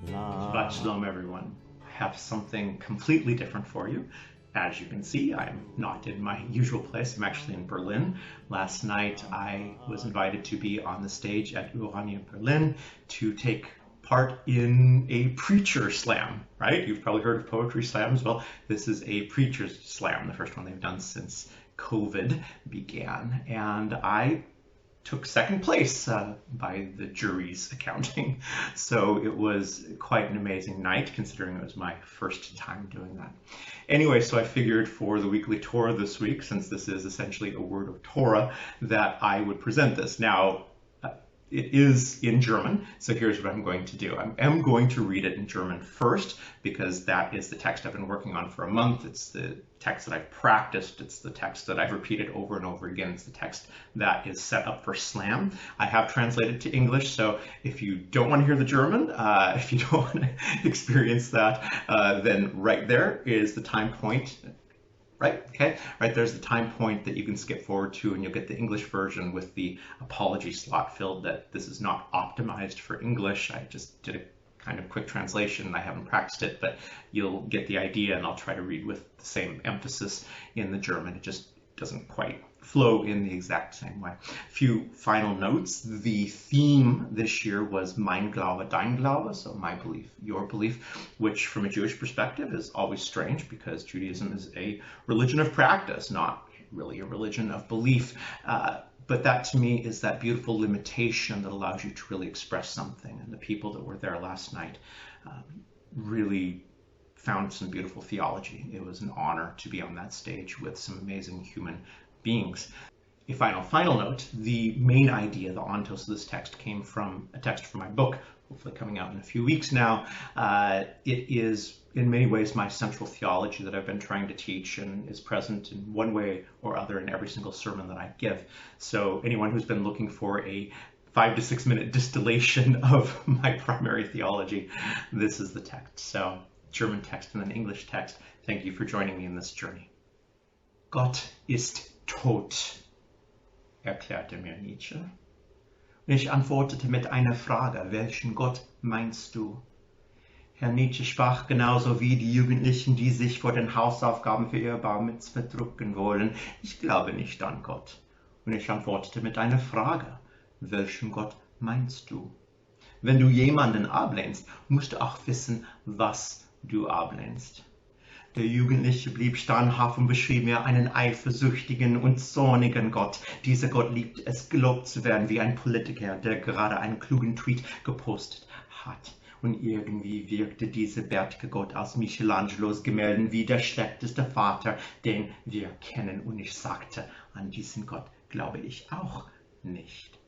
Shabbat Shalom, everyone. I have something completely different for you. As you can see, I'm not in my usual place. I'm actually in Berlin. Last night, I was invited to be on the stage at Virtuali in Berlin to take part in a preacher slam, right? You've probably heard of poetry slams. Well, this is a preacher slam, the first one they've done since COVID began. And I took second place by the jury's accounting. So it was quite an amazing night, considering it was my first time doing that. Anyway, so I figured for the weekly Torah this week, since this is essentially a word of Torah, that I would present this. Now, it is in German, so here's what I'm going to do. I am going to read it in German first, because that is the text I've been working on for a month. It's the text that I've practiced. It's the text that I've repeated over and over again. It's the text that is set up for slam. I have translated to English, so if you don't want to hear the German, if you don't want to experience that, then right there is the time point. Right, okay, right there's the time point that you can skip forward to, and you'll get the English version with the apology slot filled that this is not optimized for English. I just did a kind of quick translation. I haven't practiced it, but you'll get the idea, and I'll try to read with the same emphasis in the German. It just doesn't quite flow in the exact same way. A few final notes. The theme this year was Mein Glaube, Dein Glaube, so my belief, your belief, which from a Jewish perspective is always strange because Judaism is a religion of practice, not really a religion of belief. But that to me is that beautiful limitation that allows you to really express something. And the people that were there last night really found some beautiful theology. It was an honor to be on that stage with some amazing human beings. A final note, the main idea, the ontos of this text, came from a text from my book, hopefully coming out in a few weeks now. It is in many ways my central theology that I've been trying to teach, and is present in one way or other in every single sermon that I give. So anyone who's been looking for a 5 to 6 minute distillation of my primary theology, this is the text. So German text and then English text. Thank you for joining me in this journey. Gott ist tot, erklärte mir Nietzsche. Und ich antwortete mit einer Frage: Welchen Gott meinst du? Herr Nietzsche sprach genauso wie die Jugendlichen, die sich vor den Hausaufgaben für ihre Bar Mitzvah drücken wollen. Ich glaube nicht an Gott. Und ich antwortete mit einer Frage: Welchen Gott meinst du? Wenn du jemanden ablehnst, musst du auch wissen, was du ablehnst. Der Jugendliche blieb standhaft und beschrieb mir einen eifersüchtigen und zornigen Gott. Dieser Gott liebt es, gelobt zu werden wie ein Politiker, der gerade einen klugen Tweet gepostet hat. Und irgendwie wirkte dieser bärtige Gott aus Michelangelos Gemälden wie der schlechteste Vater, den wir kennen. Und ich sagte, an diesen Gott glaube ich auch nicht.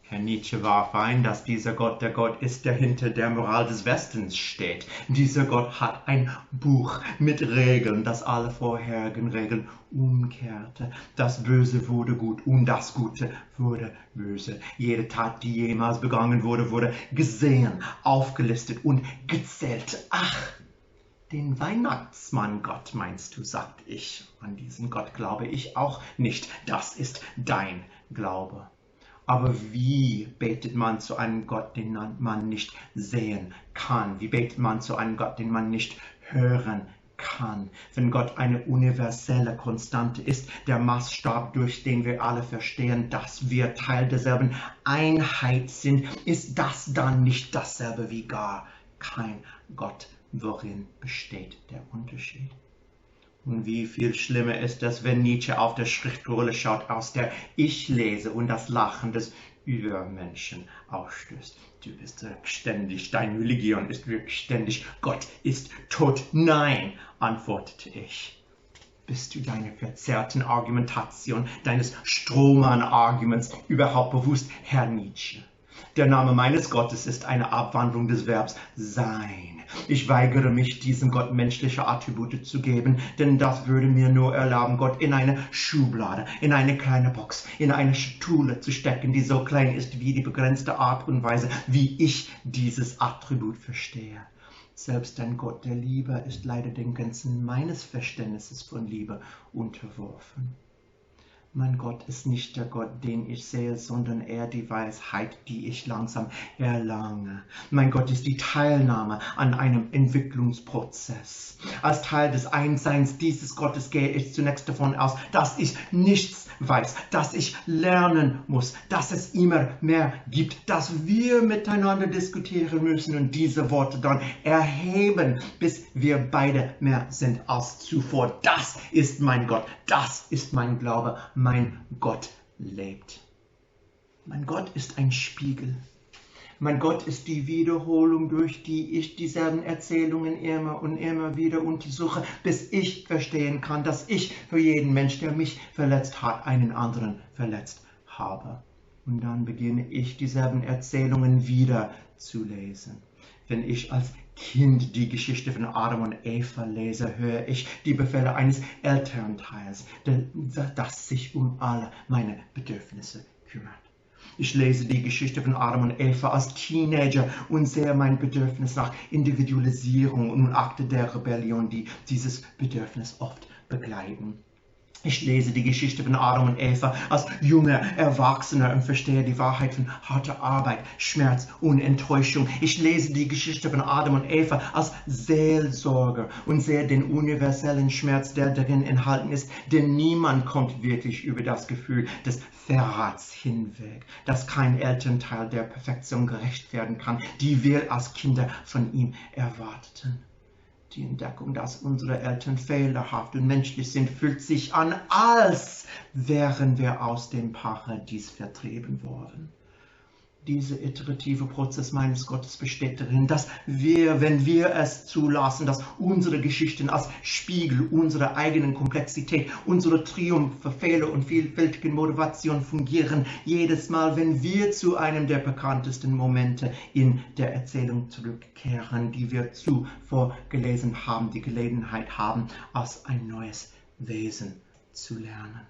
Herr Nietzsche warf ein, dass dieser Gott der Gott ist, der hinter der Moral des Westens steht. Dieser Gott hat ein Buch mit Regeln, das alle vorherigen Regeln umkehrte. Das Böse wurde gut und das Gute wurde böse. Jede Tat, die jemals begangen wurde, wurde gesehen, aufgelistet und gezählt. Ach, den Weihnachtsmann-Gott meinst du, sagte ich. An diesen Gott glaube ich auch nicht. Das ist dein Glaube. Aber wie betet man zu einem Gott, den man nicht sehen kann? Wie betet man zu einem Gott, den man nicht hören kann? Wenn Gott eine universelle Konstante ist, der Maßstab, durch den wir alle verstehen, dass wir Teil derselben Einheit sind, ist das dann nicht dasselbe wie gar kein Gott? Worin besteht der Unterschied? Und wie viel schlimmer ist es, wenn Nietzsche auf der Schriftrolle schaut, aus der ich lese und das Lachen des Übermenschen ausstößt. Du bist rückständig, deine Religion ist rückständig, Gott ist tot. Nein, antwortete ich. Bist du deiner verzerrten Argumentation, deines Strohmann-Arguments überhaupt bewusst, Herr Nietzsche? Der Name meines Gottes ist eine Abwandlung des Verbs sein. Ich weigere mich, diesem Gott menschliche Attribute zu geben, denn das würde mir nur erlauben, Gott in eine Schublade, in eine kleine Box, in eine Schatulle zu stecken, die so klein ist wie die begrenzte Art und Weise, wie ich dieses Attribut verstehe. Selbst ein Gott der Liebe ist leider den Grenzen meines Verständnisses von Liebe unterworfen. Mein Gott ist nicht der Gott, den ich sehe, sondern er die Weisheit, die ich langsam erlange. Mein Gott ist die Teilnahme an einem Entwicklungsprozess. Als Teil des Einsseins dieses Gottes gehe ich zunächst davon aus, dass ich nichts weiß, dass ich lernen muss, dass es immer mehr gibt, dass wir miteinander diskutieren müssen und diese Worte dann erheben, bis wir beide mehr sind als zuvor. Das ist mein Gott, das ist mein Glaube. Mein Gott lebt. Mein Gott ist ein Spiegel. Mein Gott ist die Wiederholung, durch die ich dieselben Erzählungen immer und immer wieder untersuche, bis ich verstehen kann, dass ich für jeden Mensch, der mich verletzt hat, einen anderen verletzt habe. Und dann beginne ich dieselben Erzählungen wieder zu lesen. Wenn ich als Kind die Geschichte von Adam und Eva lese, höre ich die Befehle eines Elternteils, das sich um alle meine Bedürfnisse kümmert. Ich lese die Geschichte von Adam und Eva als Teenager und sehe mein Bedürfnis nach Individualisierung und Akte der Rebellion, die dieses Bedürfnis oft begleiten. Ich lese die Geschichte von Adam und Eva als junger Erwachsener und verstehe die Wahrheit von harter Arbeit, Schmerz und Enttäuschung. Ich lese die Geschichte von Adam und Eva als Seelsorger und sehe den universellen Schmerz, der darin enthalten ist, denn niemand kommt wirklich über das Gefühl des Verrats hinweg, dass kein Elternteil der Perfektion gerecht werden kann, die wir als Kinder von ihm erwarteten. Die Entdeckung, dass unsere Eltern fehlerhaft und menschlich sind, fühlt sich an, als wären wir aus dem Paradies vertrieben worden. Dieser iterative Prozess meines Gottes besteht darin, dass wir, wenn wir es zulassen, dass unsere Geschichten als Spiegel unserer eigenen Komplexität, unsere Triumphe, Fehler und vielfältigen Motivation fungieren, jedes Mal, wenn wir zu einem der bekanntesten Momente in der Erzählung zurückkehren, die wir zuvor gelesen haben, die Gelegenheit haben, als ein neues Wesen zu lernen.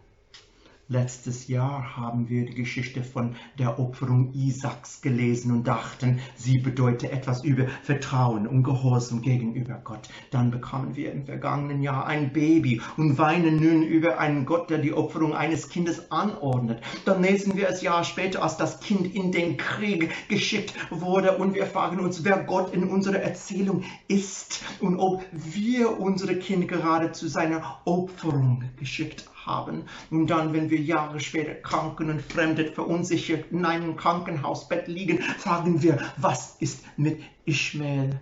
Letztes Jahr haben wir die Geschichte von der Opferung Isaaks gelesen und dachten, sie bedeute etwas über Vertrauen und Gehorsam gegenüber Gott. Dann bekamen wir im vergangenen Jahr ein Baby und weinen nun über einen Gott, der die Opferung eines Kindes anordnet. Dann lesen wir es Jahre später, als das Kind in den Krieg geschickt wurde und wir fragen uns, wer Gott in unserer Erzählung ist und ob wir unsere Kinder gerade zu seiner Opferung geschickt haben. Und dann, wenn wir Jahre später krank und fremdet, verunsichert in einem Krankenhausbett liegen, fragen wir, was ist mit Ishmael?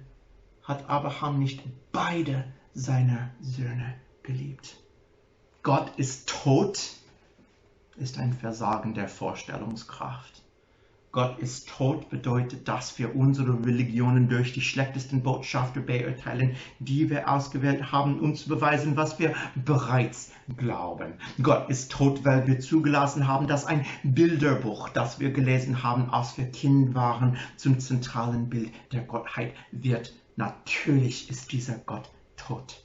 Hat Abraham nicht beide seiner Söhne geliebt? Gott ist tot, ist ein Versagen der Vorstellungskraft. Gott ist tot bedeutet, dass wir unsere Religionen durch die schlechtesten Botschafter beurteilen, die wir ausgewählt haben, um zu beweisen, was wir bereits glauben. Gott ist tot, weil wir zugelassen haben, dass ein Bilderbuch, das wir gelesen haben, als wir Kind waren, zum zentralen Bild der Gottheit wird. Natürlich ist dieser Gott tot.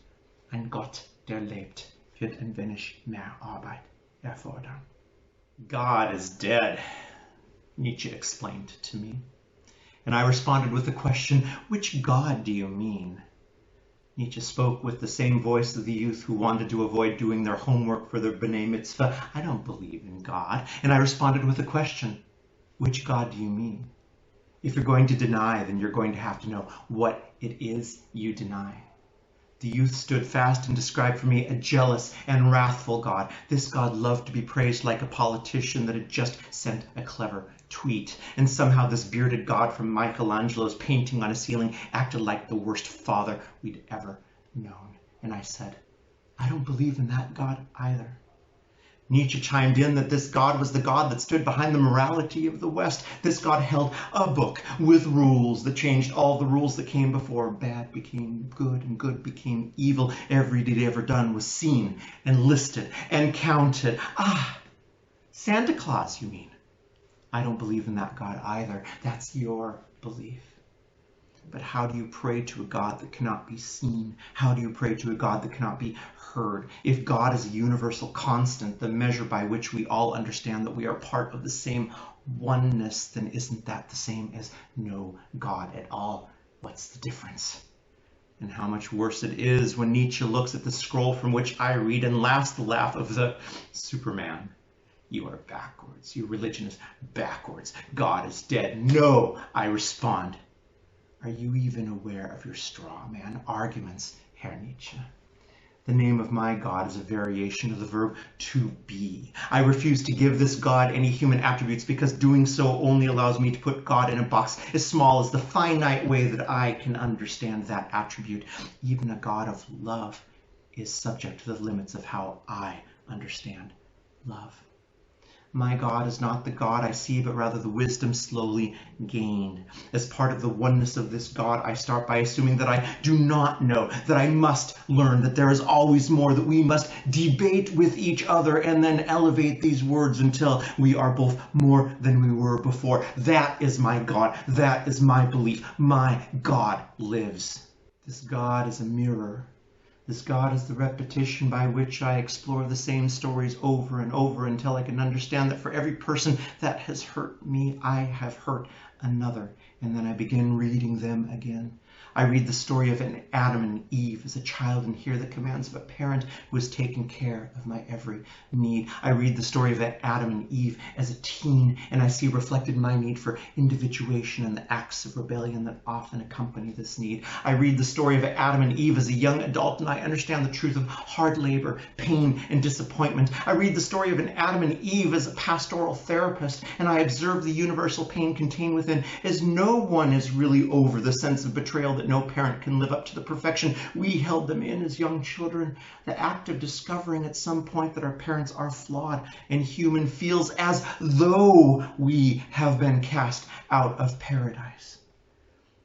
Ein Gott, der lebt, wird ein wenig mehr Arbeit erfordern. God is dead, Nietzsche explained to me. And I responded with the question, which God do you mean? Nietzsche spoke with the same voice of the youth who wanted to avoid doing their homework for their B'nai Mitzvah. I don't believe in God. And I responded with a question, which God do you mean? If you're going to deny, then you're going to have to know what it is you deny. The youth stood fast and described for me a jealous and wrathful God. This God loved to be praised like a politician that had just sent a clever tweet. And somehow this bearded God from Michelangelo's painting on a ceiling acted like the worst father we'd ever known. And I said, I don't believe in that God either. Nietzsche chimed in that this God was the God that stood behind the morality of the West. This God held a book with rules that changed all the rules that came before. Bad became good and good became evil. Every deed ever done was seen and listed and counted. Ah, Santa Claus, you mean? I don't believe in that God either. That's your belief. But how do you pray to a God that cannot be seen? How do you pray to a God that cannot be heard? If God is a universal constant, the measure by which we all understand that we are part of the same oneness, then isn't that the same as no God at all? What's the difference? And how much worse it is when Nietzsche looks at the scroll from which I read and laughs the laugh of the Superman. You are backwards. Your religion is backwards. God is dead. No, I respond. Are you even aware of your straw man arguments, Herr Nietzsche? The name of my God is a variation of the verb to be. I refuse to give this God any human attributes because doing so only allows me to put God in a box as small as the finite way that I can understand that attribute. Even a God of love is subject to the limits of how I understand love. My God is not the God I see, but rather the wisdom slowly gained. As part of the oneness of this God, I start by assuming that I do not know, that I must learn, that there is always more, that we must debate with each other and then elevate these words until we are both more than we were before. That is my God. That is my belief. My God lives. This God is a mirror. This God is the repetition by which I explore the same stories over and over until I can understand that for every person that has hurt me, I have hurt another. And then I begin reading them again. I read the story of an Adam and Eve as a child and hear the commands of a parent who has taken care of my every need. I read the story of that Adam and Eve as a teen, and I see reflected my need for individuation and the acts of rebellion that often accompany this need. I read the story of Adam and Eve as a young adult, and I understand the truth of hard labor, pain, and disappointment. I read the story of an Adam and Eve as a pastoral therapist, and I observe the universal pain contained within, as no one is really over the sense of betrayal that no parent can live up to the perfection we held them in as young children. The act of discovering at some point that our parents are flawed and human feels as though we have been cast out of paradise.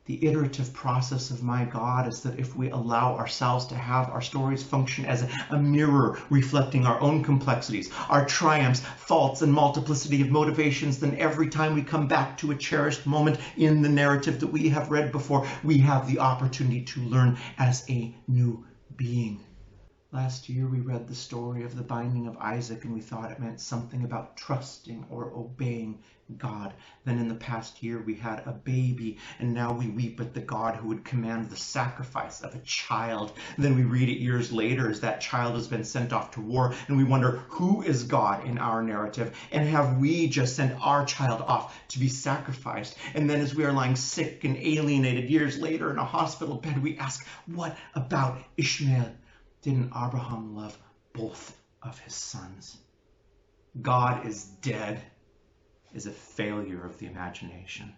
The iterative process of my God is that if we allow ourselves to have our stories function as a mirror reflecting our own complexities, our triumphs, faults, and multiplicity of motivations, then every time we come back to a cherished moment in the narrative that we have read before, we have the opportunity to learn as a new being. Last year we read the story of the binding of Isaac and we thought it meant something about trusting or obeying God. Then in the past year we had a baby and now we weep at the God who would command the sacrifice of a child. Then we read it years later as that child has been sent off to war and we wonder, who is God in our narrative? And have we just sent our child off to be sacrificed? And then as we are lying sick and alienated years later in a hospital bed, we ask, what about Ishmael? Didn't Abraham love both of his sons? God is dead is a failure of the imagination.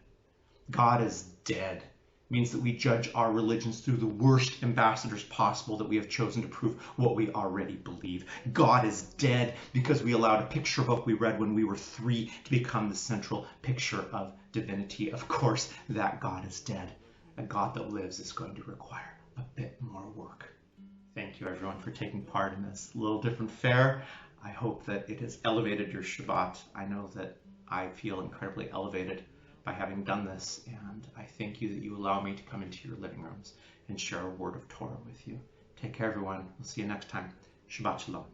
God is dead means that we judge our religions through the worst ambassadors possible that we have chosen to prove what we already believe. God is dead because we allowed a picture book we read when we were 3 to become the central picture of divinity. Of course, that God is dead. A God that lives is going to require a bit more work. Thank you, everyone, for taking part in this little different fare. I hope that it has elevated your Shabbat. I know that I feel incredibly elevated by having done this, and I thank you that you allow me to come into your living rooms and share a word of Torah with you. Take care, everyone. We'll see you next time. Shabbat Shalom.